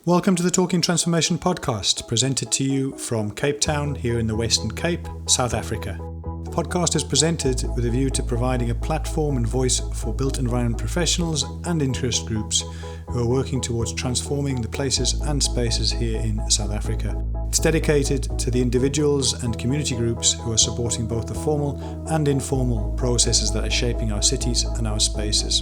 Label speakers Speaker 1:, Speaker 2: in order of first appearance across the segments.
Speaker 1: Welcome to the Talking Transformation podcast, presented to you from Cape Town here in the Western Cape, South Africa. The podcast is presented with a view to providing a platform and voice for built environment professionals and interest groups who are working towards transforming the places and spaces here in South Africa. It's dedicated to the individuals and community groups who are supporting both the formal and informal processes that are shaping our cities and our spaces.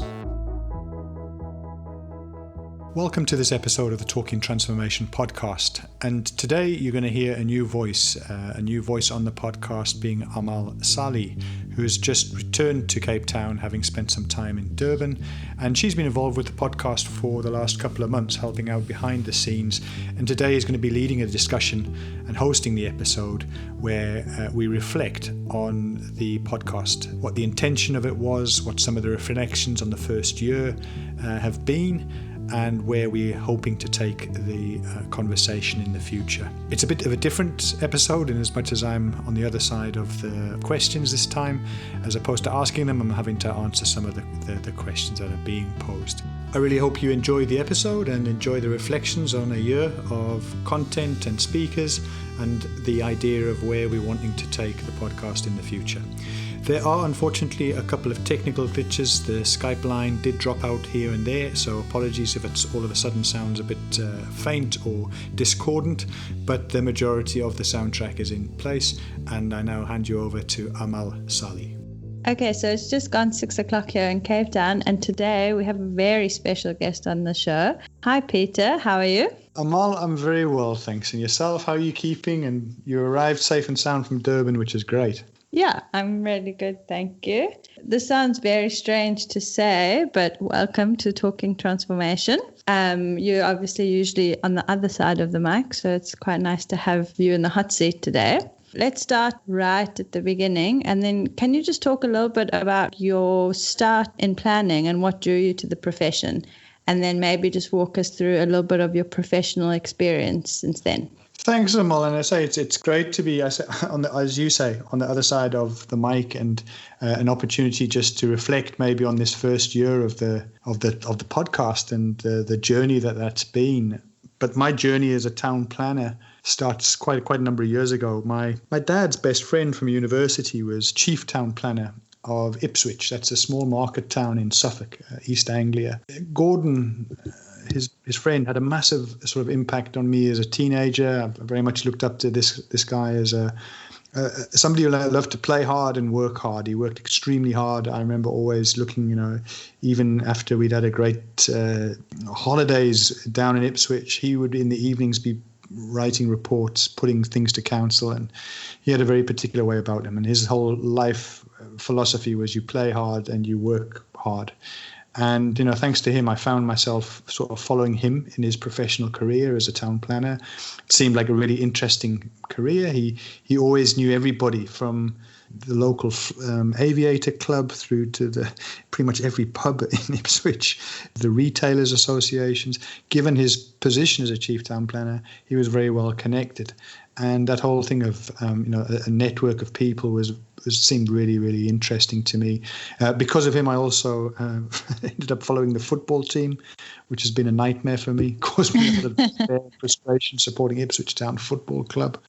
Speaker 1: Welcome to this episode of the Talking Transformation podcast. And today you're going to hear a new voice on the podcast being Amal Sali, who has just returned to Cape Town, having spent some time in Durban. And she's been involved with the podcast for the last couple of months, helping out behind the scenes. And today is going to be leading a discussion and hosting the episode where we reflect on the podcast, what the intention of it was, what some of the reflections on the first year have been, and where we're hoping to take the conversation in the future. It's a bit of a different episode in as much as I'm on the other side of the questions this time. As opposed to asking them, I'm having to answer some of the questions that are being posed. I really hope you enjoy the episode and enjoy the reflections on a year of content and speakers and the idea of where we're wanting to take the podcast in the future. There are unfortunately a couple of technical glitches. The Skype line did drop out here and there, so apologies if it's all of a sudden sounds a bit faint or discordant, but the majority of the soundtrack is in place. And I now hand you over to Amal Sali.
Speaker 2: Okay, so it's just gone 6 o'clock here in Cape Town, and today we have a very special guest on the show. Hi Peter, how are you?
Speaker 1: Amal, I'm very well, thanks. And yourself, how are you keeping? And you arrived safe and sound from Durban, which is great.
Speaker 2: Yeah, I'm really good, thank you. This sounds very strange to say, but welcome to Talking Transformation. You're obviously usually on the other side of the mic, so it's quite nice to have you in the hot seat today. Let's start right at the beginning, and then can you just talk a little bit about your start in planning and what drew you to the profession, and then maybe just walk us through a little bit of your professional experience since then.
Speaker 1: Thanks, Amal. And I say it's great to be, as you say, on the other side of the mic, and an opportunity just to reflect maybe on this first year of the podcast and the journey that's been. But my journey as a town planner starts quite a number of years ago. My dad's best friend from university was chief town planner of Ipswich. That's a small market town in Suffolk, East Anglia. Gordon, his friend, had a massive sort of impact on me as a teenager. I very much looked up to this guy as somebody who loved to play hard and work hard. He worked extremely hard. I remember always looking, even after we'd had a great holidays down in Ipswich, he would in the evenings be writing reports, putting things to council, and he had a very particular way about him. And his whole life philosophy was you play hard and you work hard. And, thanks to him, I found myself sort of following him in his professional career as a town planner. It seemed like a really interesting career. He always knew everybody from the local aviator club through to pretty much every pub in Ipswich, the retailers associations. Given his position as a chief town planner, he was very well connected. And that whole thing of, a network of people seemed really, really interesting to me. Because of him, I also ended up following the football team, which has been a nightmare for me. Caused me a lot of frustration supporting Ipswich Town Football Club.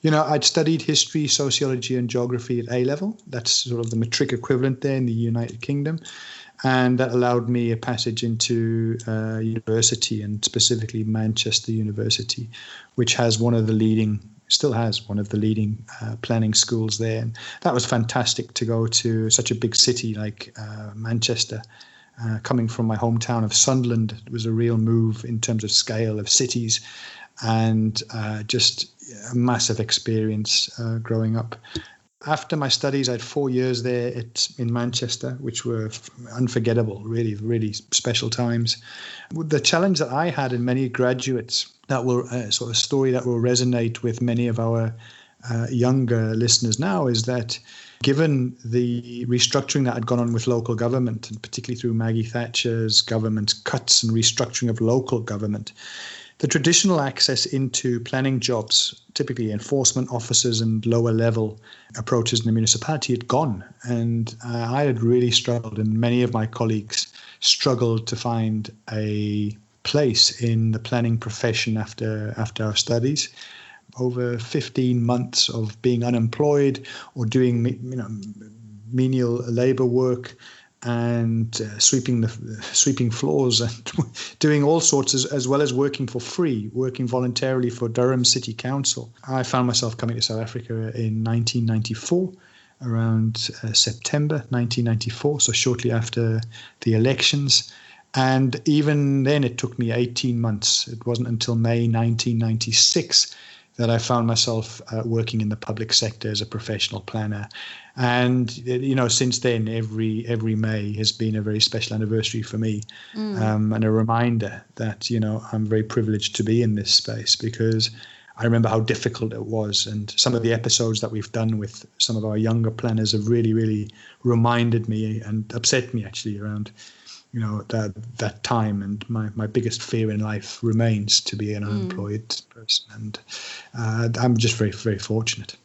Speaker 1: I'd studied history, sociology, and geography at A-level. That's sort of the matric equivalent there in the United Kingdom. And that allowed me a passage into university, and specifically Manchester University, which has still has one of the leading planning schools there. And that was fantastic to go to such a big city like Manchester. Coming from my hometown of Sunderland, it was a real move in terms of scale of cities, and just a massive experience growing up. After my studies, I had 4 years there in Manchester, which were unforgettable, really, really special times. The challenge that I had, and many graduates, that will sort of story that will resonate with many of our younger listeners now, is that given the restructuring that had gone on with local government, and particularly through Maggie Thatcher's government's cuts and restructuring of local government, the traditional access into planning jobs, typically enforcement officers and lower level approaches in the municipality, had gone. And I had really struggled, and many of my colleagues struggled to find a place in the planning profession after our studies. Over 15 months of being unemployed or doing menial labor work and sweeping floors and doing all sorts, as well as working for free, working voluntarily for Durham City Council. I found myself coming to South Africa in 1994, around September 1994, so shortly after the elections. And even then, it took me 18 months. It wasn't until May 1996 that I found myself working in the public sector as a professional planner. And, since then, every May has been a very special anniversary for me, and a reminder that, I'm very privileged to be in this space, because I remember how difficult it was. And some of the episodes that we've done with some of our younger planners have really, really reminded me and upset me, actually, around that time. And my biggest fear in life remains to be an unemployed person. And I'm just very, very fortunate.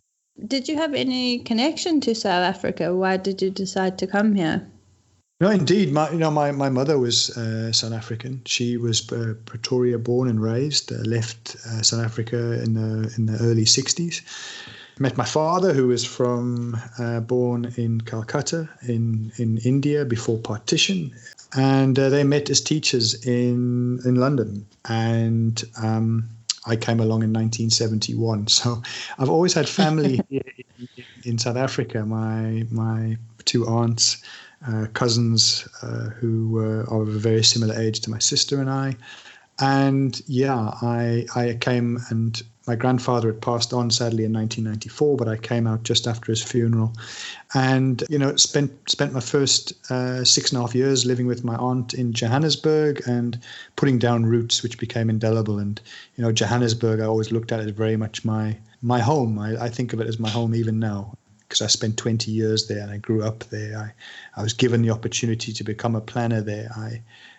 Speaker 2: Did you have any connection to South Africa? Why did you decide to come here?
Speaker 1: No, indeed. My mother was South African. She was Pretoria born and raised, left South Africa in the early 60s. Met my father, who was born in Calcutta in India before partition. And they met as teachers in London. And I came along in 1971. So I've always had family here in South Africa. My two aunts, cousins who were of a very similar age to my sister and I. And I came, and my grandfather had passed on sadly in 1994, but I came out just after his funeral, and spent my first 6.5 years living with my aunt in Johannesburg and putting down roots which became indelible. And Johannesburg, I always looked at it as very much my home. I think of it as my home even now, because I spent 20 years there and I grew up there. I was given the opportunity to become a planner there.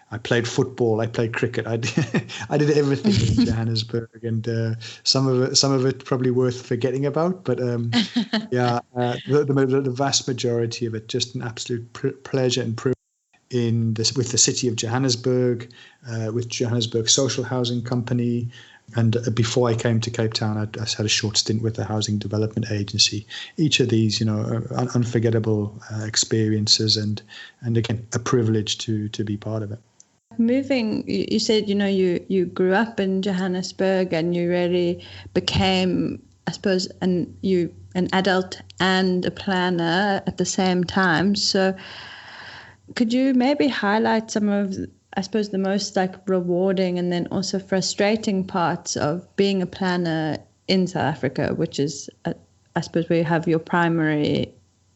Speaker 1: I played football. I played cricket. I did everything in Johannesburg, and some of it probably worth forgetting about. But the vast majority of it, just an absolute pleasure and privilege with the city of Johannesburg, with Johannesburg Social Housing Company. And before I came to Cape Town, I had a short stint with the Housing Development Agency. Each of these, unforgettable experiences, and again, a privilege to be part of it.
Speaker 2: Moving, you said, you grew up in Johannesburg and you really became, I suppose, an adult and a planner at the same time. So could you maybe highlight some of, I suppose, the most rewarding and then also frustrating parts of being a planner in South Africa, which is, I suppose, where you have your primary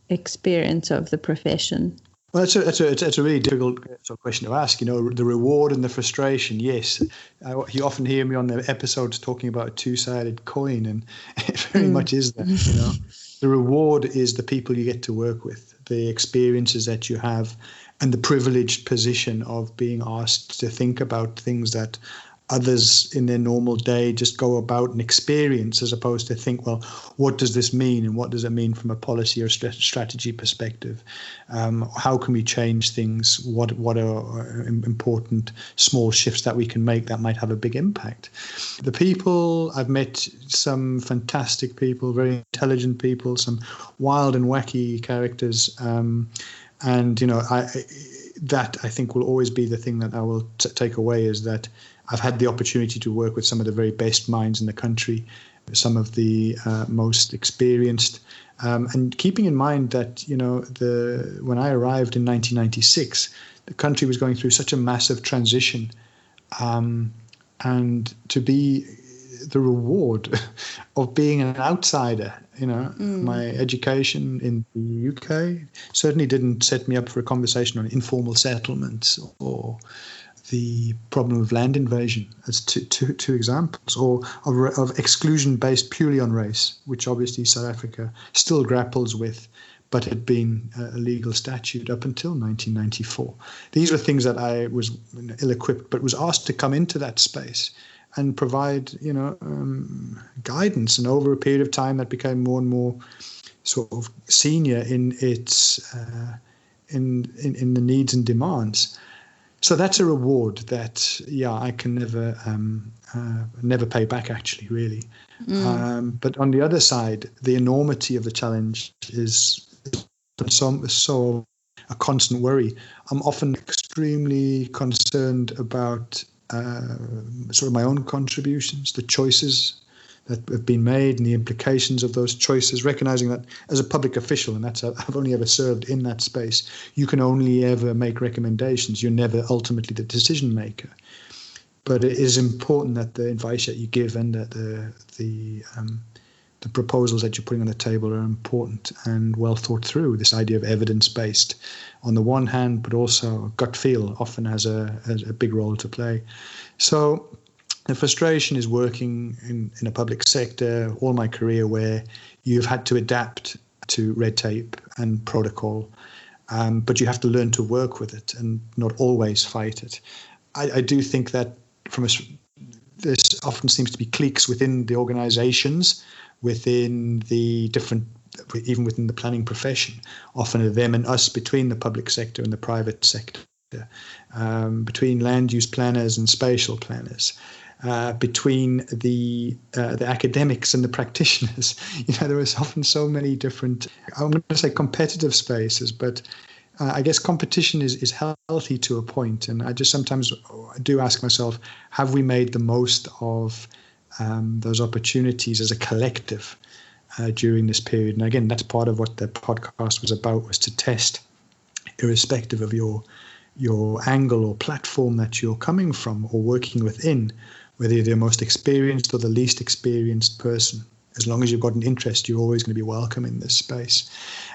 Speaker 2: experience of the profession?
Speaker 1: Well, it's a really difficult sort of question to ask. The reward and the frustration. Yes, you often hear me on the episodes talking about a two-sided coin, and it very much is that. The reward is the people you get to work with, the experiences that you have, and the privileged position of being asked to think about things that others in their normal day just go about and experience, as opposed to think, well, what does this mean, and what does it mean from a policy or strategy perspective? How can we change things? What are important small shifts that we can make that might have a big impact? The people, I've met some fantastic people, very intelligent people, some wild and wacky characters, that I think will always be the thing that I will take away, is that I've had the opportunity to work with some of the very best minds in the country, some of the most experienced, and keeping in mind that, when I arrived in 1996, the country was going through such a massive transition, and to be the reward of being an outsider, my education in the UK certainly didn't set me up for a conversation on informal settlements or the problem of land invasion, as two examples, or of exclusion based purely on race, which obviously South Africa still grapples with, but had been a legal statute up until 1994. These were things that I was ill-equipped, but was asked to come into that space and provide, guidance. And over a period of time, that became more and more sort of senior in its in the needs and demands. So that's a reward that, I can never pay back, actually, really. But on the other side, the enormity of the challenge is so a constant worry. I'm often extremely concerned about sort of my own contributions, the choices that have been made and the implications of those choices, recognizing that as a public official, and I've only ever served in that space, you can only ever make recommendations. You're never ultimately the decision maker. But it is important that the advice that you give and that the proposals that you're putting on the table are important and well thought through. This idea of evidence-based on the one hand, but also gut feel often has a big role to play. So the frustration is working in a public sector all my career where you've had to adapt to red tape and protocol, but you have to learn to work with it and not always fight it. I do think that this often seems to be cliques within the organizations, within the different, even within the planning profession, often a them and us between the public sector and the private sector, between land use planners and spatial planners, between the academics and the practitioners. There is often so many different, I'm going to say competitive spaces, but I guess competition is healthy to a point. And I just sometimes do ask myself, have we made the most of those opportunities as a collective during this period? And again, that's part of what the podcast was about, was to test, irrespective of your angle or platform that you're coming from or working within, whether you're the most experienced or the least experienced person. As long as you've got an interest, you're always going to be welcome in this space.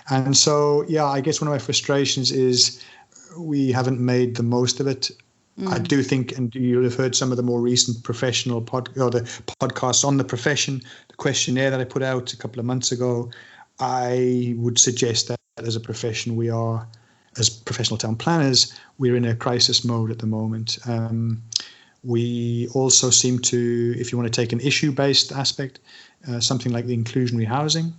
Speaker 1: And so, I guess one of my frustrations is we haven't made the most of it. I do think, and you'll have heard some of the more recent professional the podcasts on the profession, the questionnaire that I put out a couple of months ago. I would suggest that as a profession, we are, as professional town planners, we're in a crisis mode at the moment. We also seem to, if you want to take an issue-based aspect, something like the inclusionary housing,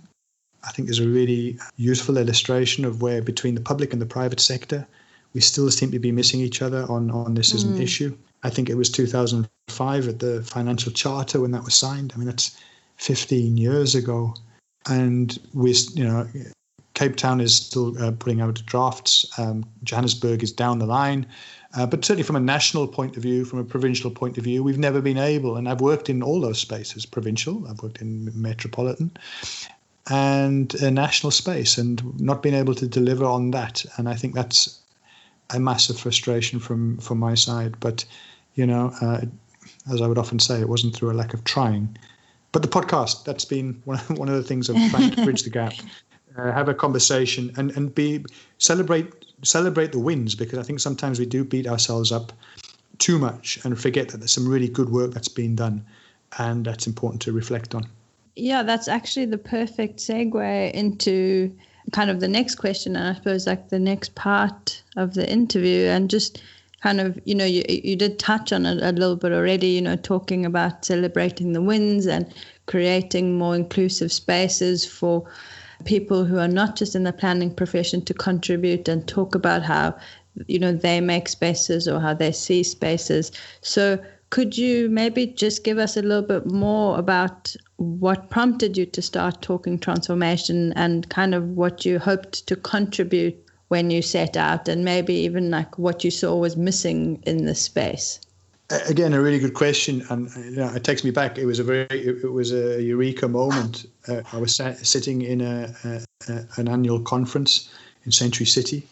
Speaker 1: I think is a really useful illustration of where between the public and the private sector, we still seem to be missing each other on this as an issue. I think it was 2005 at the Financial Charter when that was signed. I mean, that's 15 years ago. And Cape Town is still putting out drafts. Johannesburg is down the line. But certainly from a national point of view, from a provincial point of view, we've never been able, and I've worked in all those spaces, provincial, I've worked in metropolitan, and a national space, and not been able to deliver on that. And I think that's a massive frustration from my side. But, as I would often say, it wasn't through a lack of trying. But the podcast, that's been one of the things of trying to bridge the gap. Have a conversation and celebrate the wins, because I think sometimes we do beat ourselves up too much and forget that there's some really good work that's been done, and that's important to reflect on.
Speaker 2: Yeah, that's actually the perfect segue into kind of the next question, and I suppose like the next part of the interview, and just kind of, you did touch on it a little bit already, talking about celebrating the wins and creating more inclusive spaces for people who are not just in the planning profession to contribute and talk about how, they make spaces or how they see spaces. So could you maybe just give us a little bit more about what prompted you to start Talking Transformation and kind of what you hoped to contribute when you set out, and maybe even like what you saw was missing in the space?
Speaker 1: Again, a really good question, and it takes me back. It was a eureka moment. I was sitting in an annual conference in Century City,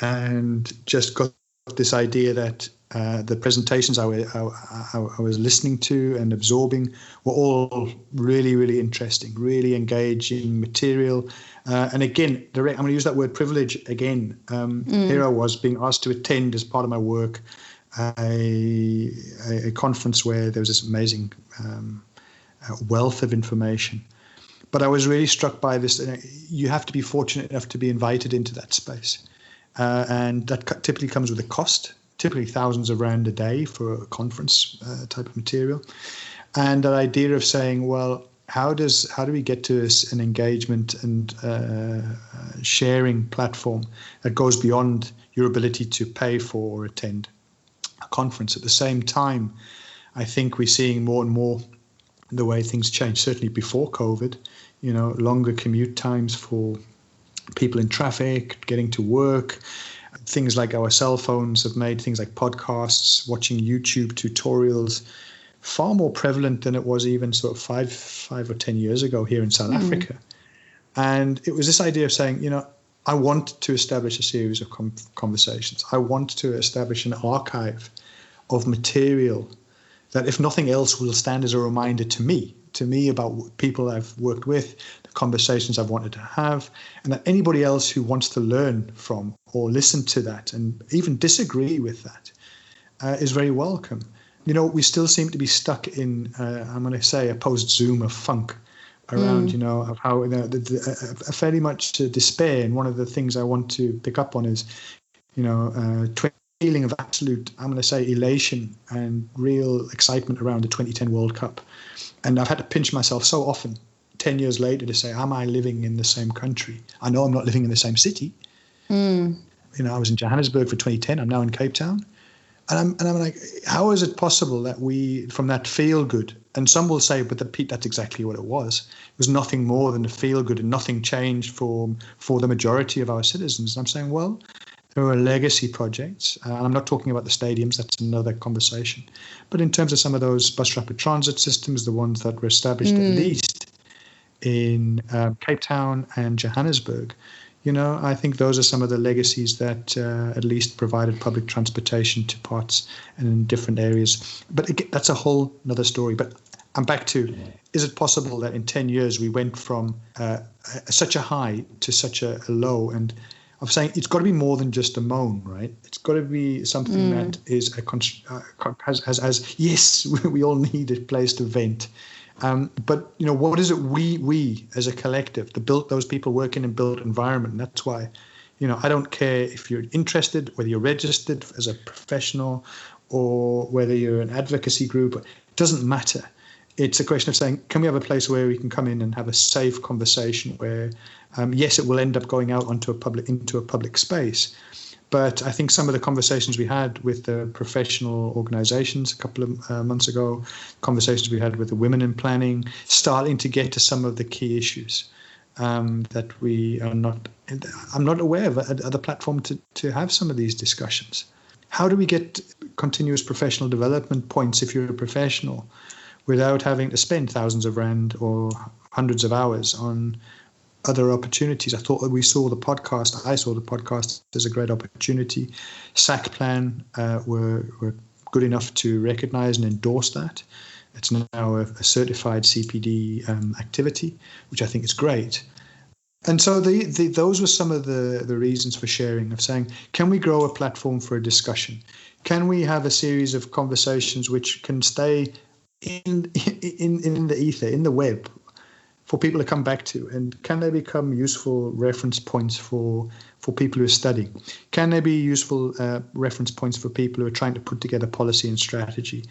Speaker 1: and just got this idea that the presentations I was listening to and absorbing were all really, really interesting, really engaging material. And again, I'm going to use that word privilege again. Here I was being asked to attend as part of my work a conference where there was this amazing wealth of information. But I was really struck by this. You have to be fortunate enough to be invited into that space. And that typically comes with a cost, typically thousands of rand a day for a conference type of material. And that idea of saying, well, how do we get to an engagement and sharing platform that goes beyond your ability to pay for or attend? conference. At the same time, I think we're seeing more and more the way things change. Certainly before COVID, longer commute times for people in traffic, getting to work. Things like our cell phones have made things like podcasts, watching YouTube tutorials far more prevalent than it was even sort of five or 10 years ago here in South Africa. And it was this idea of saying, I want to establish a series of conversations. I want to establish an archive of material that, if nothing else, will stand as a reminder to me about people I've worked with, the conversations I've wanted to have, and that anybody else who wants to learn from or listen to that and even disagree with that is very welcome. We still seem to be stuck in, I'm going to say, a post-Zoomer funk around, of how fairly much despair. And one of the things I want to pick up on is, feeling of absolute, I'm going to say, elation and real excitement around the 2010 World Cup. And I've had to pinch myself so often 10 years later to say, am I living in the same country? I know I'm not living in the same city. I was in Johannesburg for 2010. I'm now in Cape Town. And I'm like, how is it possible that we, from that feel good, and some will say, but Pete, that's exactly what it was. It was nothing more than a feel good, and nothing changed for the majority of our citizens. And I'm saying, well, there are legacy projects. And I'm not talking about the stadiums. That's another conversation. But in terms of some of those bus rapid transit systems, the ones that were established at least in Cape Town and Johannesburg, I think those are some of the legacies that at least provided public transportation to parts and in different areas. But again, that's a whole another story. But I'm back to, is it possible that in 10 years we went from such a high to such a low? And I'm saying it's got to be more than just a moan, right? It's got to be something that is has yes, we all need a place to vent. But what is it we as a collective, those people working in built environment? And that's why, I don't care if you're interested, whether you're registered as a professional or whether you're an advocacy group, it doesn't matter. It's a question of saying, can we have a place where we can come in and have a safe conversation where, yes, it will end up going out into a public space. But I think some of the conversations we had with the professional organizations a couple of months ago, conversations we had with the women in planning, starting to get to some of the key issues that we are not, I'm not aware of other platform to have some of these discussions. How do we get continuous professional development points if you're a professional without having to spend thousands of rand or hundreds of hours on other opportunities? I thought that I saw the podcast as a great opportunity. SAC Plan were good enough to recognize and endorse that. It's now a certified CPD activity, which I think is great. And so those were some of the reasons for sharing, of saying, can we grow a platform for a discussion? Can we have a series of conversations which can stay in the ether, in the web, for people to come back to? And can they become useful reference points for people who are studying? Can they be useful reference points for people who are trying to put together policy and strategy?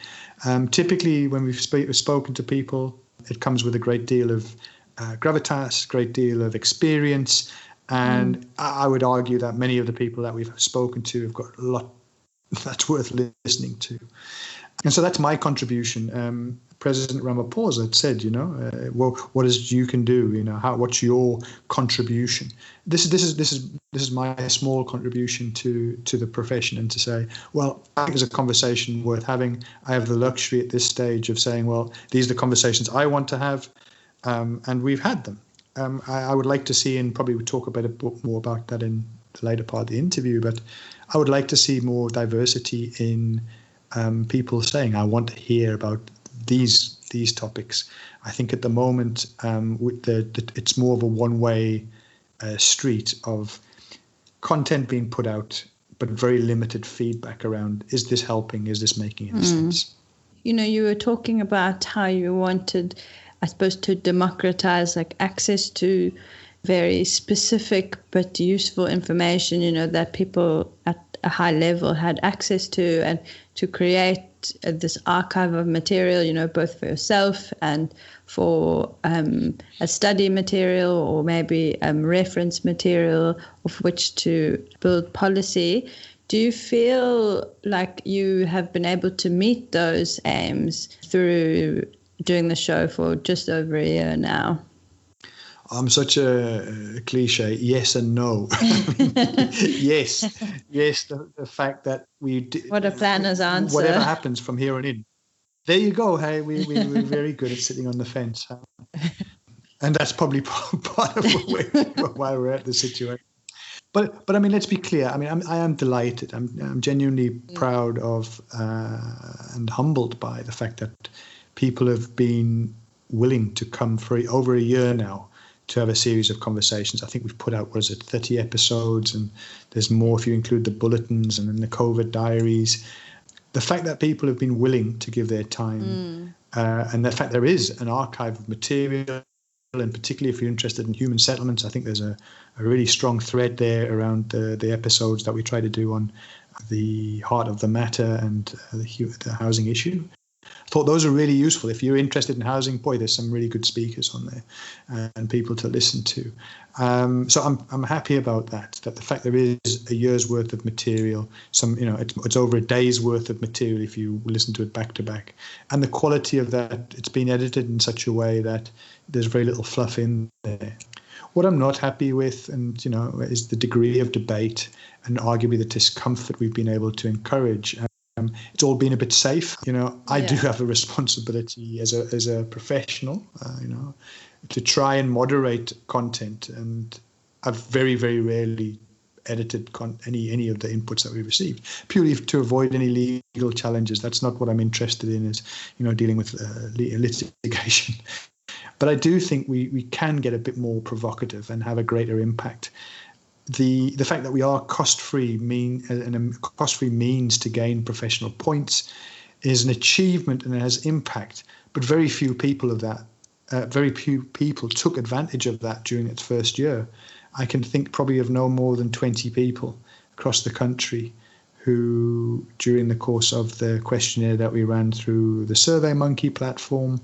Speaker 1: Typically, when we've spoken to people, it comes with a great deal of gravitas, great deal of experience. And I would argue that many of the people that we've spoken to have got a lot that's worth listening to. And so that's my contribution. President Ramaphosa had said, well, what is you can do? What's your contribution? This is my small contribution to the profession, and to say, well, I think there's a conversation worth having. I have the luxury at this stage of saying, well, these are the conversations I want to have, and we've had them. I would like to see, and probably we'll talk a bit more about that in the later part of the interview, but I would like to see more diversity in people saying, I want to hear about these topics. I think at the moment it's more of a one-way street of content being put out, but very limited feedback around, is this helping? Is this making any sense?
Speaker 2: You were talking about how you wanted, I suppose, to democratize access to very specific but useful information, that people at a high level had access to, and to create this archive of material, both for yourself and for a study material, or maybe reference material of which to build policy, Do you feel like you have been able to meet those aims through doing the show for just over a year now?
Speaker 1: I'm such a cliche, yes and no. Yes, the fact that
Speaker 2: What a planner's answer.
Speaker 1: Whatever happens from here on in. There you go. Hey, we're very good at sitting on the fence. And that's probably part of why we're at the situation. But I mean, let's be clear. I mean, I am delighted. I'm genuinely proud of and humbled by the fact that people have been willing to come for over a year now to have a series of conversations. I think we've put out, 30 episodes, and there's more if you include the bulletins and then the COVID diaries. The fact that people have been willing to give their time and the fact there is an archive of material, and particularly if you're interested in human settlements, I think there's a really strong thread there around the episodes that we try to do on the heart of the matter and the housing issue. I thought those are really useful. If you're interested in housing, boy, there's some really good speakers on there and people to listen to. So I'm happy about that the fact there is a year's worth of material, it's over a day's worth of material if you listen to it back to back. And the quality of that, it's been edited in such a way that there's very little fluff in there. What I'm not happy with, is the degree of debate and arguably the discomfort we've been able to encourage. It's all been a bit safe. I do have a responsibility as a professional, to try and moderate content. And I've very, very rarely edited any of the inputs that we received, purely to avoid any legal challenges. That's not what I'm interested in, is, dealing with litigation. But I do think we can get a bit more provocative and have a greater impact. The fact that we are cost-free means to gain professional points is an achievement and it has impact. But very few people took advantage of that during its first year. I can think probably of no more than 20 people across the country who, during the course of the questionnaire that we ran through the SurveyMonkey platform,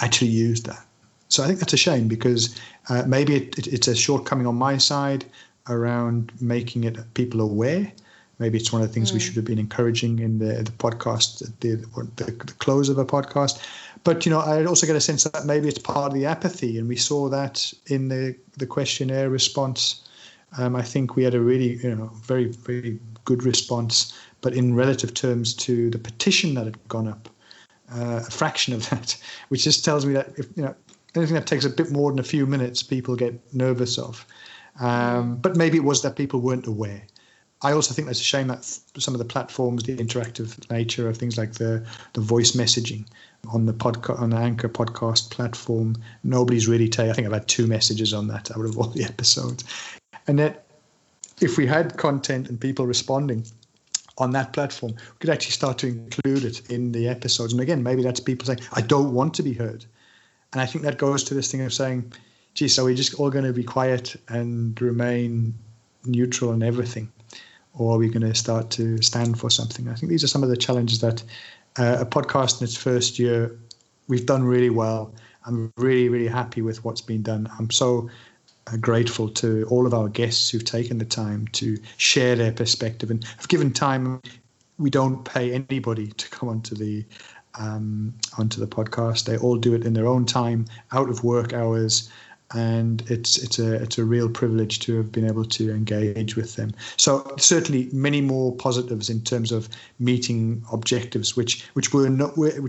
Speaker 1: actually used that. So I think that's a shame, because maybe it's a shortcoming on my side around making it people aware. Maybe it's one of the things we should have been encouraging in the podcast, the close of a podcast. But, I also get a sense that maybe it's part of the apathy, and we saw that in the questionnaire response. I think we had a really, very, very good response, but in relative terms to the petition that had gone up, a fraction of that, which just tells me that if, anything that takes a bit more than a few minutes, people get nervous of. But maybe it was that people weren't aware. I also think that's a shame that some of the platforms, the interactive nature of things like the voice messaging on the Anchor podcast platform, nobody's really I think I've had 2 messages on that out of all the episodes. And that if we had content and people responding on that platform, we could actually start to include it in the episodes. And again, maybe that's people saying, I don't want to be heard. And I think that goes to this thing of saying, gee, so we're just all going to be quiet and remain neutral in everything? Or are we going to start to stand for something? I think these are some of the challenges that a podcast in its first year, we've done really well. I'm really, really happy with what's been done. I'm so grateful to all of our guests who've taken the time to share their perspective and have given time. We don't pay anybody to come onto the podcast. They all do it in their own time, out of work hours. And it's a real privilege to have been able to engage with them. So certainly many more positives in terms of meeting objectives, which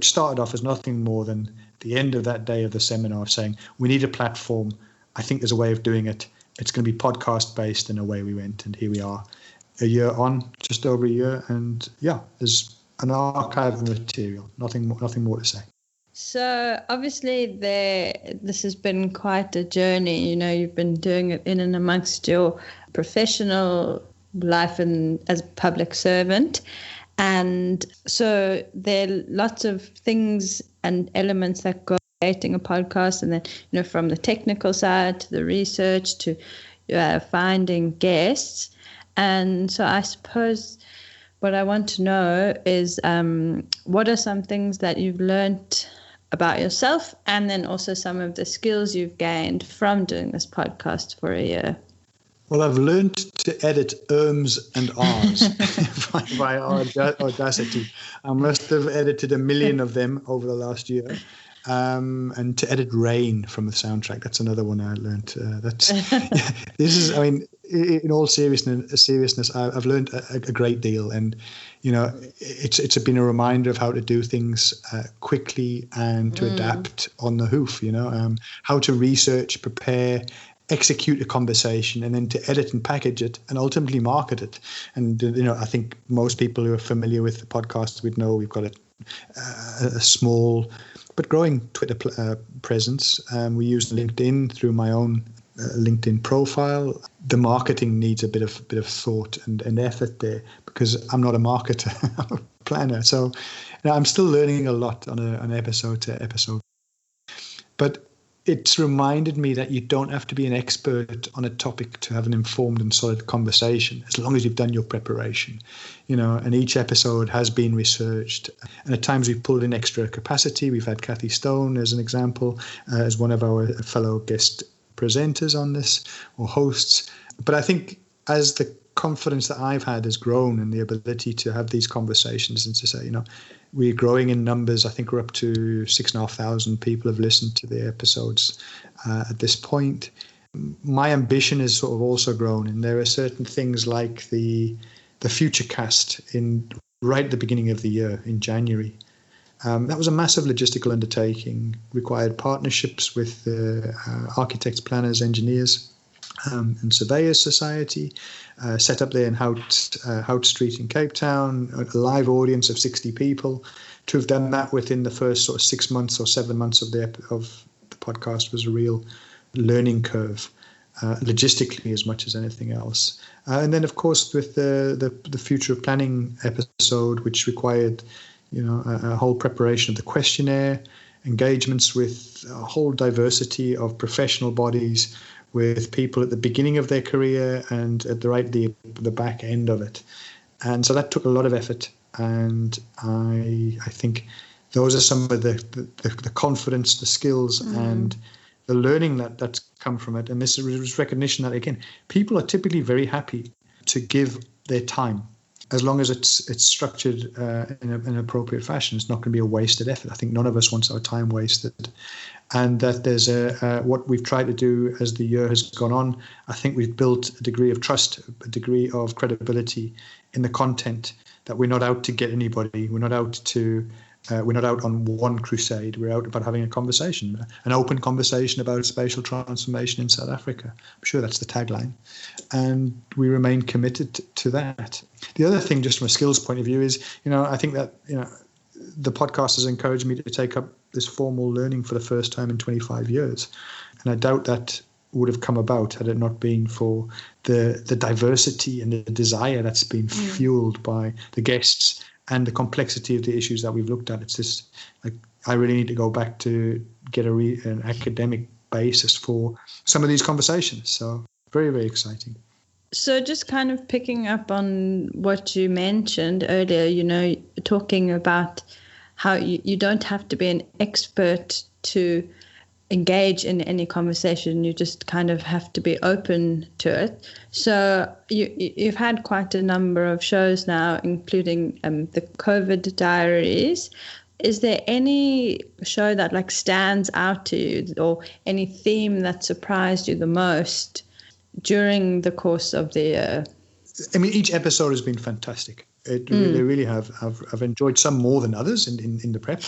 Speaker 1: started off as nothing more than the end of that day of the seminar saying we need a platform. I think there's a way of doing it. It's going to be podcast based, and away we went. And here we are, a year on, just over a year, and there's an archive of material. Nothing more to say.
Speaker 2: So obviously this has been quite a journey. You've been doing it in and amongst your professional life and as a public servant. And so there are lots of things and elements that go creating a podcast, and then, from the technical side to the research to finding guests. And so I suppose what I want to know is what are some things that you've learned about yourself, and then also some of the skills you've gained from doing this podcast for a year?
Speaker 1: Well, I've learned to edit ums and ahs by Audacity. I must have edited 1 million of them over the last year. And to edit rain from the soundtrack, that's another one I learned. This is, I mean, in all seriousness, I've learned a great deal, and it's been a reminder of how to do things quickly and to adapt on the hoof. How to research, prepare, execute a conversation, and then to edit and package it and ultimately market it. And I think most people who are familiar with the podcast would know we've got a small but growing Twitter presence. We use LinkedIn through my own LinkedIn profile. The marketing needs a bit of thought and effort there, because I'm not a marketer, I'm a planner. So I'm still learning a lot on an episode to episode. But it's reminded me that you don't have to be an expert on a topic to have an informed and solid conversation, as long as you've done your preparation, and each episode has been researched. And at times we've pulled in extra capacity. We've had Kathy Stone as an example, as one of our fellow guest presenters on this, or hosts. But I think as the confidence that I've had has grown, and the ability to have these conversations and to say, we're growing in numbers. I think we're up to 6,500 people have listened to the episodes at this point. My ambition has sort of also grown, and there are certain things like the future cast right at the beginning of the year in January. That was a massive logistical undertaking, required partnerships with architects, planners, engineers, and Surveyors Society, set up there in Hout Street in Cape Town, a live audience of 60 people. To have done that within the first sort of 6 months or 7 months of the podcast was a real learning curve, logistically as much as anything else. And then, of course, with the future of planning episode, which required a whole preparation of the questionnaire, engagements with a whole diversity of professional bodies, with people at the beginning of their career and at the back end of it. And so that took a lot of effort. And I think those are some of the confidence, the skills, and the learning that's come from it. And this is recognition that, again, people are typically very happy to give their time, as long as it's structured in an appropriate fashion. It's not going to be a wasted effort. I think none of us wants our time wasted. And that there's what we've tried to do as the year has gone on. I think we've built a degree of trust, a degree of credibility in the content, that we're not out to get anybody. We're not out on one crusade. We're out about having a conversation, an open conversation about spatial transformation in South Africa. I'm sure that's the tagline. And we remain committed to that. The other thing, just from a skills point of view, is, I think that, the podcast has encouraged me to take up this formal learning for the first time in 25 years. And I doubt that would have come about had it not been for the diversity and the desire that's been fueled by the guests and the complexity of the issues that we've looked at. It's just like, I really need to go back to get an academic basis for some of these conversations. So very, very exciting.
Speaker 2: So just kind of picking up on what you mentioned earlier, talking about how you don't have to be an expert to engage in any conversation. You just kind of have to be open to it. So you've had quite a number of shows now, including the COVID Diaries. Is there any show that stands out to you, or any theme that surprised you the most during the course of the year?
Speaker 1: I mean, each episode has been fantastic. They really have. I've enjoyed some more than others in the prep.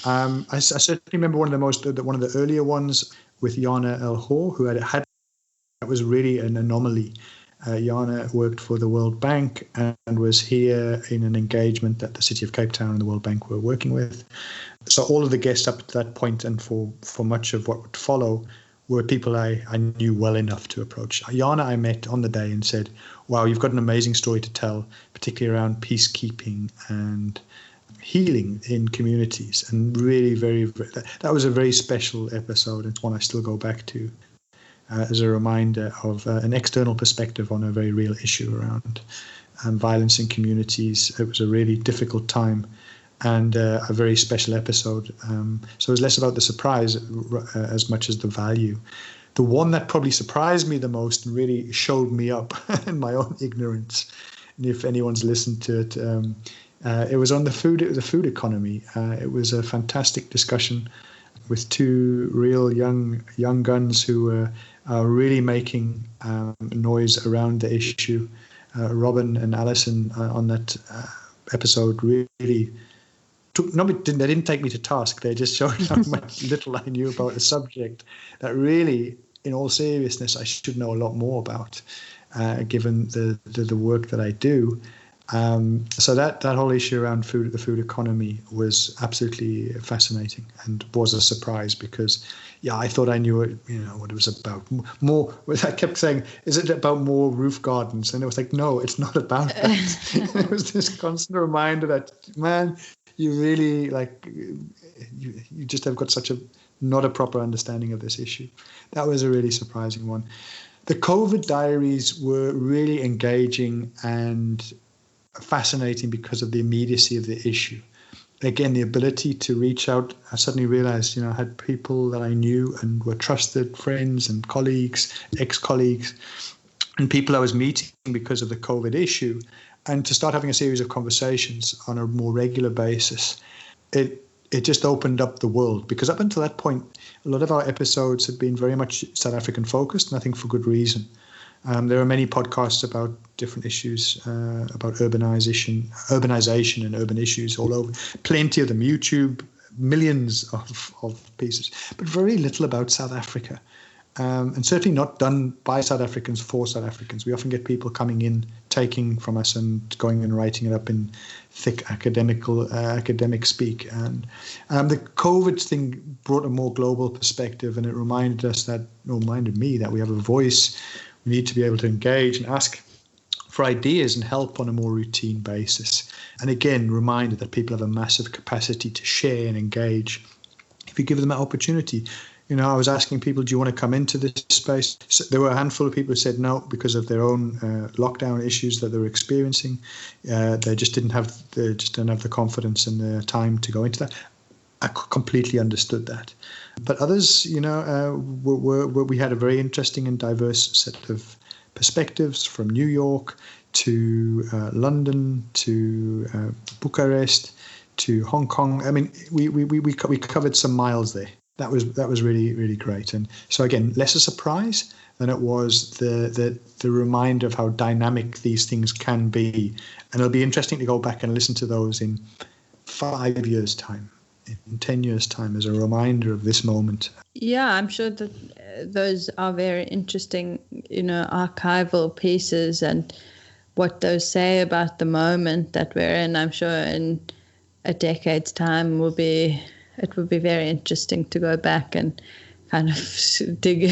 Speaker 1: I certainly remember one of the earlier ones with Jana El-Hor, who had that was really an anomaly. Jana worked for the World Bank and was here in an engagement that the City of Cape Town and the World Bank were working with. So all of the guests up to that point and for much of what would follow were people I knew well enough to approach. Jana I met on the day and said, wow, you've got an amazing story to tell, particularly around peacekeeping and healing in communities. And really, that was a very special episode. It's one I still go back to as a reminder of an external perspective on a very real issue around violence in communities. It was a really difficult time and a very special episode. So it was less about the surprise as much as the value. The one that probably surprised me the most and really showed me up in my own ignorance, and if anyone's listened to it, it was on the food economy. It was a fantastic discussion with two real young guns who are really making noise around the issue. Robin and Alison on that episode really they didn't take me to task. They just showed how much little I knew about the subject that really, in all seriousness, I should know a lot more about, given the work that I do. So that whole issue around the food economy was absolutely fascinating and was a surprise because, I thought I knew it, what it was about. More, I kept saying, is it about more roof gardens? And it was like, no, it's not about that. It was this constant reminder that, man, you really you just have got not a proper understanding of this issue. That was a really surprising one. The COVID diaries were really engaging and fascinating because of the immediacy of the issue. Again, the ability to reach out, I suddenly realized, I had people that I knew and were trusted friends and colleagues, ex-colleagues, and people I was meeting because of the COVID issue. And to start having a series of conversations on a more regular basis, it just opened up the world. Because up until that point, a lot of our episodes had been very much South African focused, and I think for good reason. There are many podcasts about different issues, about urbanization and urban issues all over. Plenty of them, YouTube, millions of pieces, but very little about South Africa. And certainly not done by South Africans for South Africans. We often get people coming in, taking from us and going and writing it up in thick academic speak. And the COVID thing brought a more global perspective, and it reminded me that we have a voice. We need to be able to engage and ask for ideas and help on a more routine basis. And again, reminded that people have a massive capacity to share and engage if you give them that opportunity. I was asking people, do you want to come into this space? So there were a handful of people who said no because of their own lockdown issues that they were experiencing. They just didn't have the confidence and the time to go into that. I completely understood that. But others, we had a very interesting and diverse set of perspectives from New York to London to Bucharest to Hong Kong. I mean, we covered some miles there. That was really, really great. And so again, less a surprise than it was the reminder of how dynamic these things can be. And it'll be interesting to go back and listen to those in 5 years' time, in 10 years' time, as a reminder of this moment.
Speaker 2: Yeah, I'm sure that those are very interesting, archival pieces and what those say about the moment that we're in. I'm sure in a decade's time it would be very interesting to go back and kind of dig,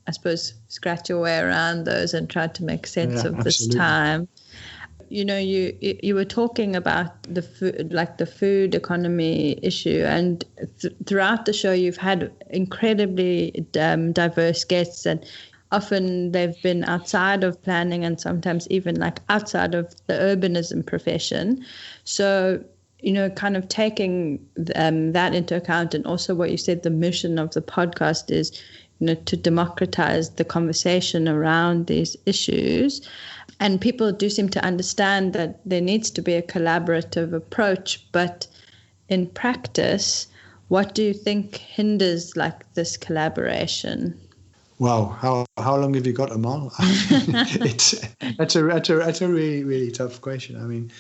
Speaker 2: I suppose, scratch your way around those and try to make sense of this time. You were talking about the food economy issue, and throughout the show you've had incredibly diverse guests, and often they've been outside of planning and sometimes even outside of the urbanism profession. So kind of taking that into account, and also what you said, the mission of the podcast is, to democratize the conversation around these issues. And people do seem to understand that there needs to be a collaborative approach, but in practice, what do you think hinders this collaboration?
Speaker 1: Wow, how long have you got, Amal? That's a really, really tough question. I mean,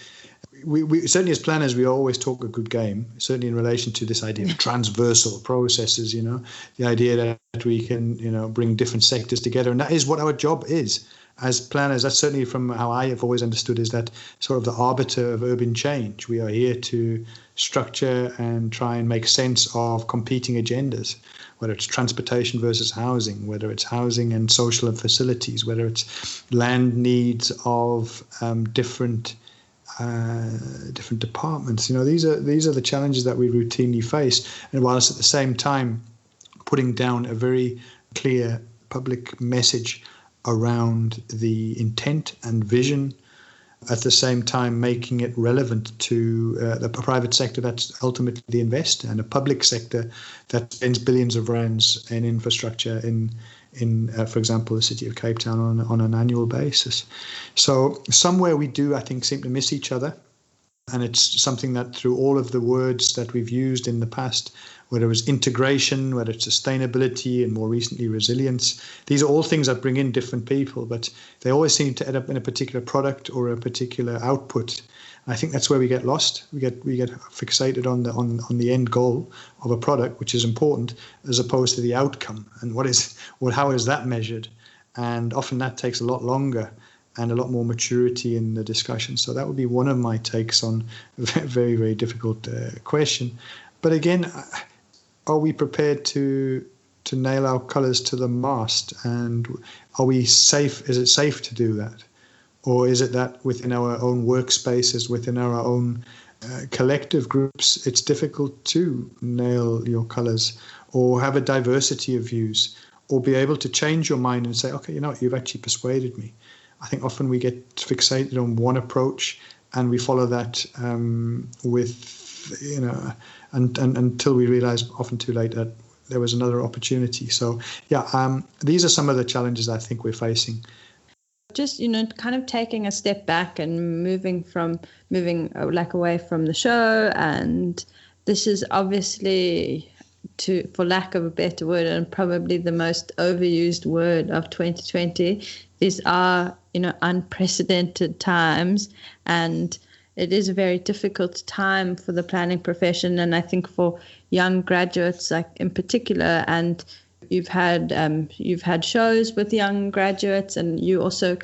Speaker 1: we certainly as planners, we always talk a good game, certainly in relation to this idea of transversal processes, the idea that we can, bring different sectors together. And that is what our job is as planners. That's certainly from how I have always understood, is that sort of the arbiter of urban change. We are here to structure and try and make sense of competing agendas, whether it's transportation versus housing, whether it's housing and social facilities, whether it's land needs of different departments. These are the challenges that we routinely face, and whilst at the same time putting down a very clear public message around the intent and vision, at the same time making it relevant to the private sector that's ultimately the investor, and a public sector that spends billions of rands in infrastructure, in in, for example, the city of Cape Town on an annual basis. So somewhere we do, I think, seem to miss each other. And it's something that through all of the words that we've used in the past, whether it was integration, whether it's sustainability, and more recently resilience, these are all things that bring in different people, but they always seem to end up in a particular product or a particular output. And I think that's where we get lost. We get fixated on the end goal of a product, which is important, as opposed to the outcome. And how is that measured? And often that takes a lot longer and a lot more maturity in the discussion. So that would be one of my takes on a very, very difficult question. But again, are we prepared to nail our colours to the mast? And are we safe? Is it safe to do that? Or is it that within our own workspaces, within our own collective groups, it's difficult to nail your colours or have a diversity of views or be able to change your mind and say, okay, you know what, you've actually persuaded me. I think often we get fixated on one approach and we follow that until we realize often too late that there was another opportunity. So, these are some of the challenges I think we're facing.
Speaker 2: Just, kind of taking a step back and moving away from the show. And this is obviously, for lack of a better word, and probably the most overused word of 2020, these are, unprecedented times, and it is a very difficult time for the planning profession, and I think for young graduates, like in particular. And you've had shows with young graduates, and you also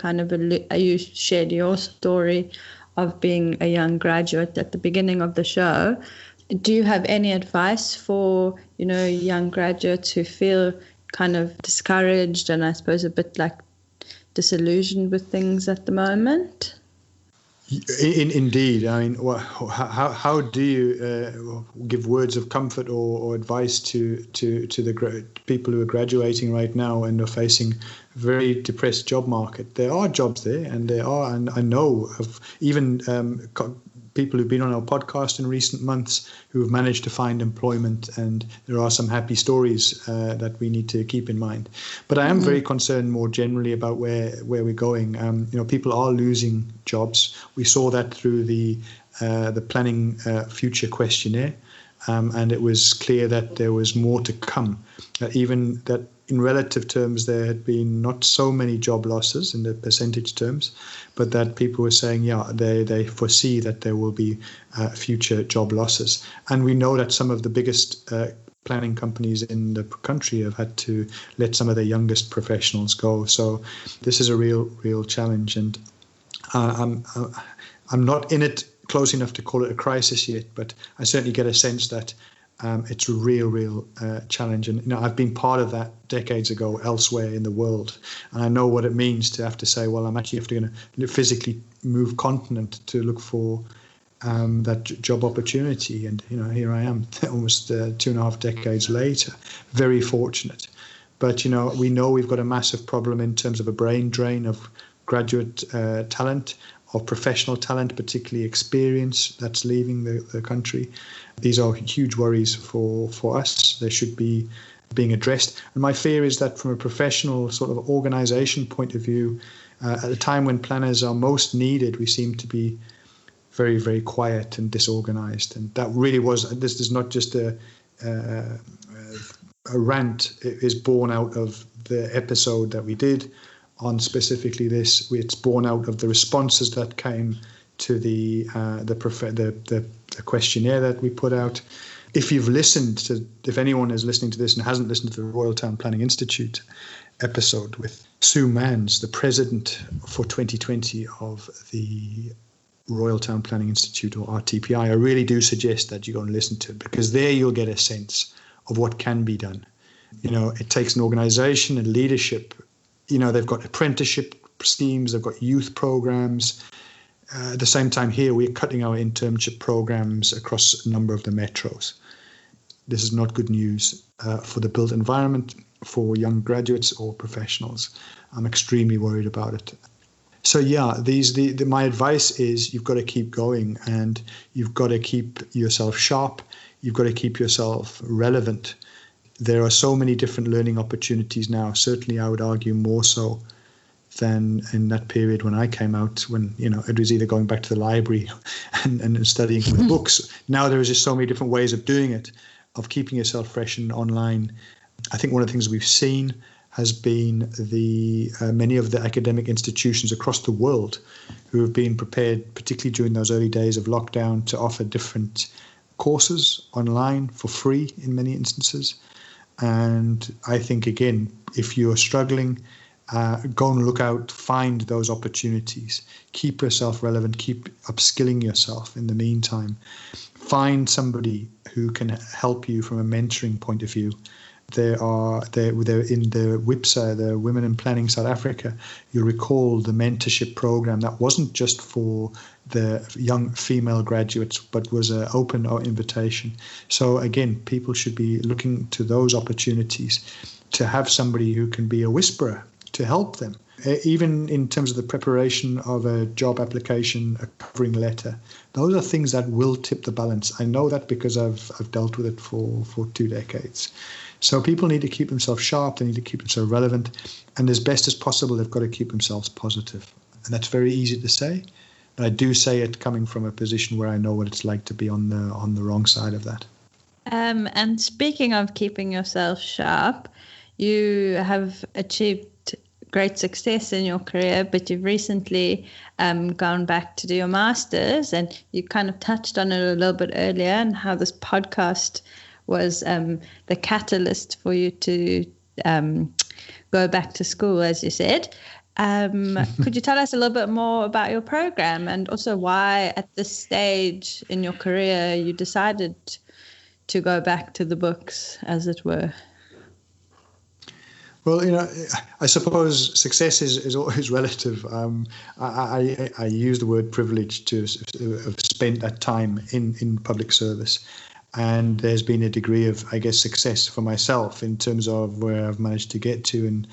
Speaker 2: you shared your story of being a young graduate at the beginning of the show. Do you have any advice for young graduates who feel kind of discouraged and I suppose a bit like disillusioned with things at the moment?
Speaker 1: Indeed. I mean, how do you give words of comfort or advice to the people who are graduating right now and are facing a very depressed job market? There are jobs there, and I know of even people who've been on our podcast in recent months who have managed to find employment, and there are some happy stories that we need to keep in mind. But I am very concerned more generally about where we're going. People are losing jobs. We saw that through the Planning Future questionnaire, and it was clear that there was more to come. Even that in relative terms, there had been not so many job losses in the percentage terms, but that people were saying, they foresee that there will be future job losses. And we know that some of the biggest planning companies in the country have had to let some of their youngest professionals go. So this is a real challenge. And I'm not in it close enough to call it a crisis yet, but I certainly get a sense that it's a real challenge. And I've been part of that decades ago elsewhere in the world, and I know what it means to have to say, well, I'm actually going to physically move continent to look for that job opportunity. And here I am almost 2.5 decades later, very fortunate. But we know we've got a massive problem in terms of a brain drain of graduate talent, of professional talent, particularly experience that's leaving the country. These are huge worries for us. They should be being addressed. And my fear is that from a professional sort of organization point of view, at a time when planners are most needed, we seem to be very, very quiet and disorganized. And that really this is not just a rant. It is born out of the episode that we did on specifically this. It's born out of the responses that came to the questionnaire that we put out. If anyone is listening to this and hasn't listened to the Royal Town Planning Institute episode with Sue Mans, the president for 2020 of the Royal Town Planning Institute, or RTPI, I really do suggest that you go and listen to it, because there you'll get a sense of what can be done. It takes an organization and leadership. They've got apprenticeship schemes, they've got youth programs. At the same time here, we're cutting our internship programs across a number of the metros. This is not good news for the built environment, for young graduates or professionals. I'm extremely worried about it. So my advice is you've got to keep going, and you've got to keep yourself sharp. You've got to keep yourself relevant. there are so many different learning opportunities now. Certainly, I would argue more so than in that period when I came out, when, you know, it was either going back to the library and studying with books. Now there is just so many different ways of doing it, of keeping yourself fresh and online. I think one of the things we've seen has been the many of the academic institutions across the world who have been prepared, particularly during those early days of lockdown, to offer different courses online for free in many instances. And I think, again, if you're struggling, go and look out, find those opportunities, keep yourself relevant, keep upskilling yourself in the meantime. Find somebody who can help you from a mentoring point of view. They're in the WIPSA, the Women in Planning South Africa. You'll recall the mentorship program that wasn't just for the young female graduates, but was an open invitation. So again, people should be looking to those opportunities to have somebody who can be a whisperer to help them, even in terms of the preparation of a job application, a covering letter. Those are things that will tip the balance. I know that because I've dealt with it for 2 decades. So people need to keep themselves sharp, they need to keep themselves relevant, and as best as possible, they've got to keep themselves positive. And that's very easy to say, but I do say it coming from a position where I know what it's like to be on the wrong side of that.
Speaker 2: And speaking of keeping yourself sharp, you have achieved great success in your career, but you've recently gone back to do your master's, and you kind of touched on it a little bit earlier, and how this podcast was the catalyst for you to go back to school, as you said. Could you tell us a little bit more about your program, and also why at this stage in your career you decided to go back to the books, as it were?
Speaker 1: Well, you know, I suppose success is always relative. I use the word privilege to have spent that time in public service. And there's been a degree of, I guess, success for myself in terms of where I've managed to get to, and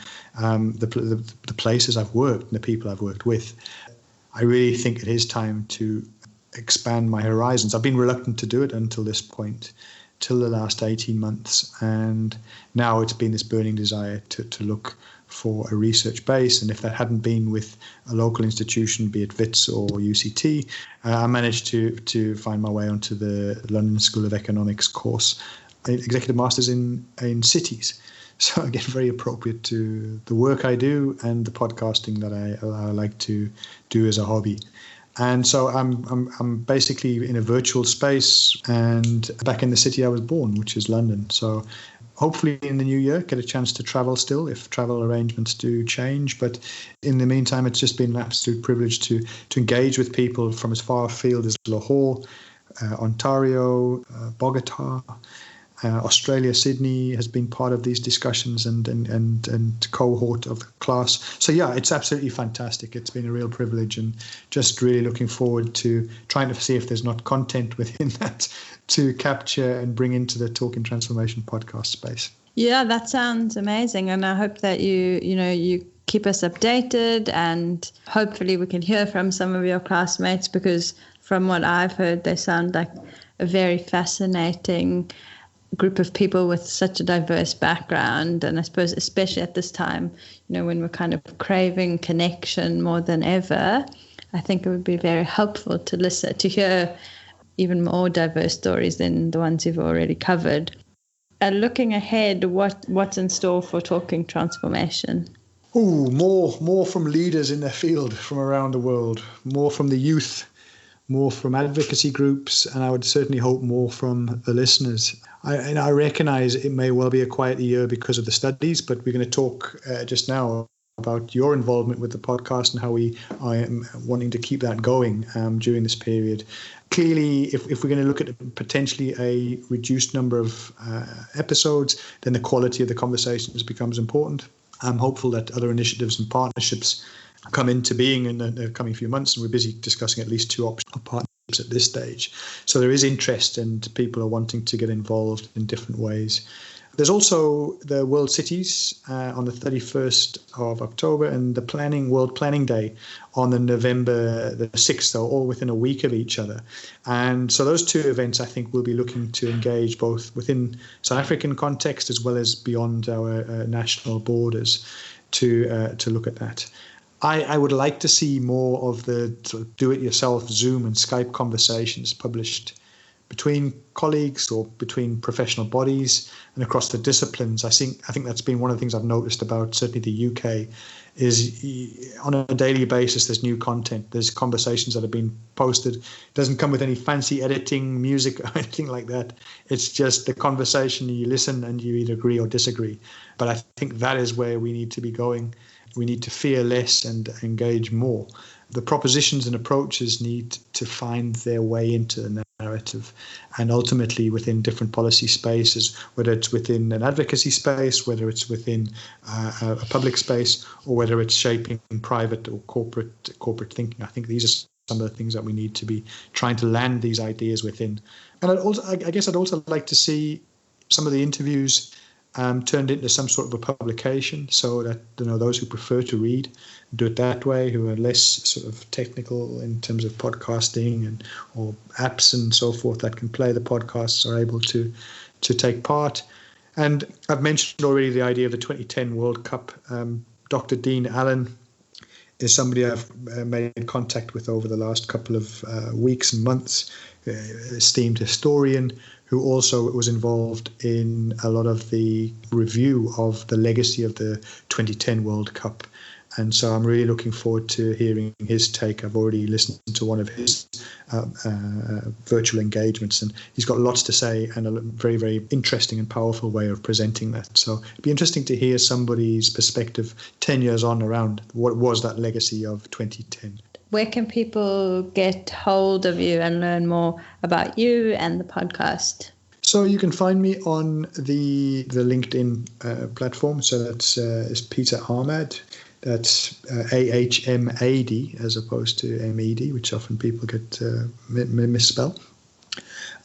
Speaker 1: the places I've worked and the people I've worked with. I really think it is time to expand my horizons. I've been reluctant to do it until this point, till the last 18 months. And now it's been this burning desire to look for a research base. And if that hadn't been with a local institution, be it WITS or UCT, I managed to find my way onto the London School of Economics course, Executive Masters in cities. So again, very appropriate to the work I do and the podcasting that I like to do as a hobby. And so I'm basically in a virtual space and back in the city I was born, which is London. So hopefully in the new year, get a chance to travel still if travel arrangements do change. But in the meantime, it's just been an absolute privilege to engage with people from as far afield as Lahore, Ontario, Bogota, Australia, Sydney has been part of these discussions and cohort of the class. So yeah, it's absolutely fantastic. It's been a real privilege, and just really looking forward to trying to see if there's not content within that to capture and bring into the Talking Transformation podcast space.
Speaker 2: Yeah, that sounds amazing, and I hope that you keep us updated, and hopefully we can hear from some of your classmates, because from what I've heard, they sound like a very fascinating group of people with such a diverse background. And I suppose especially at this time, when we're kind of craving connection more than ever, I think it would be very helpful to hear even more diverse stories than the ones you've already covered. Looking ahead, what's in store for Talking Transformation?
Speaker 1: More from leaders in their field from around the world, more from the youth, more from advocacy groups, and I would certainly hope more from the listeners. I recognise it may well be a quiet year because of the studies, but we're going to talk just now about your involvement with the podcast and how I am wanting to keep that going during this period. Clearly, if we're going to look at potentially a reduced number of episodes, then the quality of the conversations becomes important. I'm hopeful that other initiatives and partnerships come into being in the coming few months, and we're busy discussing at least 2 options of partnerships at this stage. So there is interest, and people are wanting to get involved in different ways. There's also the World Cities on the 31st of October and the World Planning Day on the November the 6th, so all within a week of each other. And so those two events, I think, will be looking to engage both within South African context as well as beyond our national borders to look at that. I would like to see more of the sort of do-it-yourself Zoom and Skype conversations published between colleagues or between professional bodies and across the disciplines. I think that's been one of the things I've noticed about certainly the UK is on a daily basis there's new content. There's conversations that have been posted. It doesn't come with any fancy editing, music or anything like that. It's just the conversation. You listen and you either agree or disagree. But I think that is where we need to be going. We need to fear less and engage more. The propositions and approaches need to find their way into the narrative and ultimately within different policy spaces, whether it's within an advocacy space, whether it's within a public space, or whether it's shaping private or corporate thinking. I think these are some of the things that we need to be trying to land these ideas within. And I guess I'd also like to see some of the interviews turned into some sort of a publication, so that those who prefer to read do it that way, who are less sort of technical in terms of podcasting or apps and so forth that can play the podcasts are able to take part. And I've mentioned already the idea of the 2010 World Cup. Dr. Dean Allen is somebody I've made contact with over the last couple of weeks and months, esteemed historian who also was involved in a lot of the review of the legacy of the 2010 World Cup. And so I'm really looking forward to hearing his take. I've already listened to one of his virtual engagements, and he's got lots to say and a very, very interesting and powerful way of presenting that. So it'd be interesting to hear somebody's perspective 10 years on around what was that legacy of 2010.
Speaker 2: Where can people get hold of you and learn more about you and the podcast?
Speaker 1: So you can find me on the LinkedIn platform. So that's is Peter Ahmad. That's AHMAD as opposed to MED, which often people get misspell.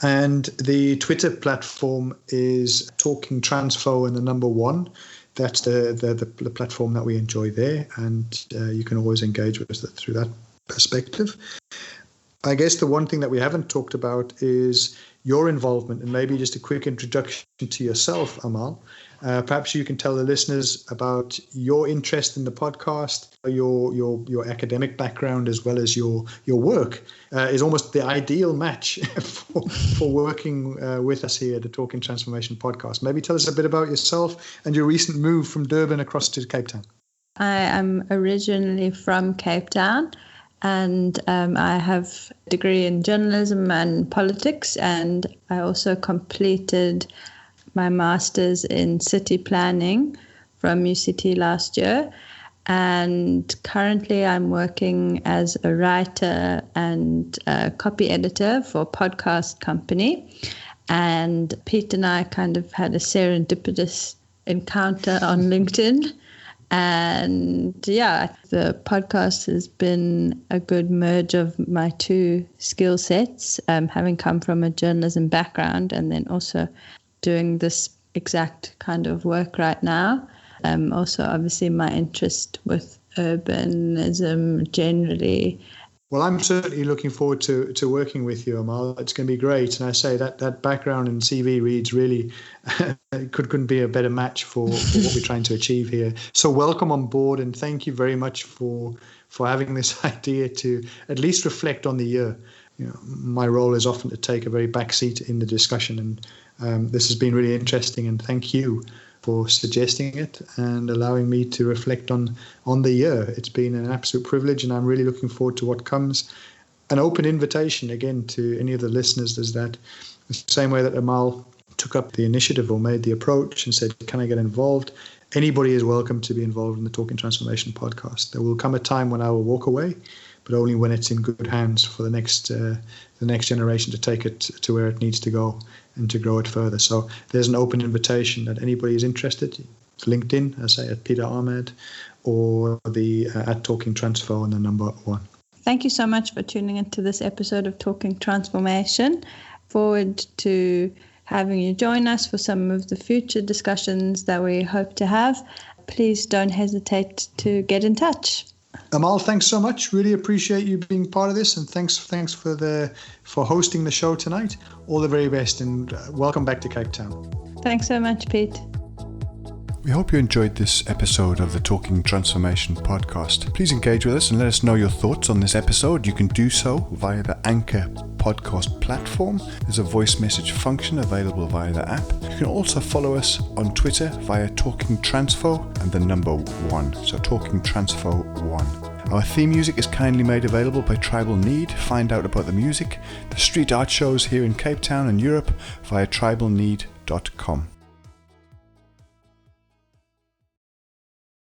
Speaker 1: And the Twitter platform is Talking Transfo and the number 1. That's the platform that we enjoy there, and you can always engage with us through that perspective. I guess the one thing that we haven't talked about is your involvement, and maybe just a quick introduction to yourself, Amal. Perhaps you can tell the listeners about your interest in the podcast, your academic background, as well as your work is almost the ideal match for working with us here at the Talking Transformation podcast. Maybe tell us a bit about yourself and your recent move from Durban across to Cape Town.
Speaker 2: I am originally from Cape Town, and I have a degree in journalism and politics, and I also completed my master's in city planning from UCT last year. And currently I'm working as a writer and a copy editor for a podcast company. And Pete and I kind of had a serendipitous encounter on LinkedIn. And yeah, the podcast has been a good merge of my two skill sets, having come from a journalism background and then also doing this exact kind of work right now. Also, obviously, my interest with urbanism generally.
Speaker 1: Well, I'm certainly looking forward to working with you, Amal. It's going to be great. And I say that background in CV reads really couldn't be a better match for what we're trying to achieve here. So welcome on board, and thank you very much for having this idea to at least reflect on the year. My role is often to take a very back seat in the discussion, and this has been really interesting, and thank you for suggesting it and allowing me to reflect on the year. It's been an absolute privilege, and I'm really looking forward to what comes. An open invitation again to any of the listeners is that the same way that Amal took up the initiative or made the approach and said, can I get involved? Anybody is welcome to be involved in the Talking Transformation podcast. There will come a time when I will walk away, but only when it's in good hands for the next generation to take it to where it needs to go and to grow it further. So there's an open invitation that anybody is interested. It's LinkedIn, I say, at Peter Ahmed, or the at Talking Transfo and the number 1.
Speaker 2: Thank you so much for tuning into this episode of Talking Transformation. Forward to having you join us for some of the future discussions that we hope to have. Please don't hesitate to get in touch.
Speaker 1: Amal, thanks so much. Really appreciate you being part of this, and thanks for hosting the show tonight. All the very best, and welcome back to Cape Town.
Speaker 2: Thanks so much, Pete.
Speaker 3: We hope you enjoyed this episode of the Talking Transformation podcast. Please engage with us and let us know your thoughts on this episode. You can do so via the Anchor podcast platform. There's a voice message function available via the app. You can also follow us on Twitter via Talking Transfo and the number 1. So Talking Transfo 1. Our theme music is kindly made available by Tribal Need. Find out about the music, the street art shows here in Cape Town and Europe via tribalneed.com.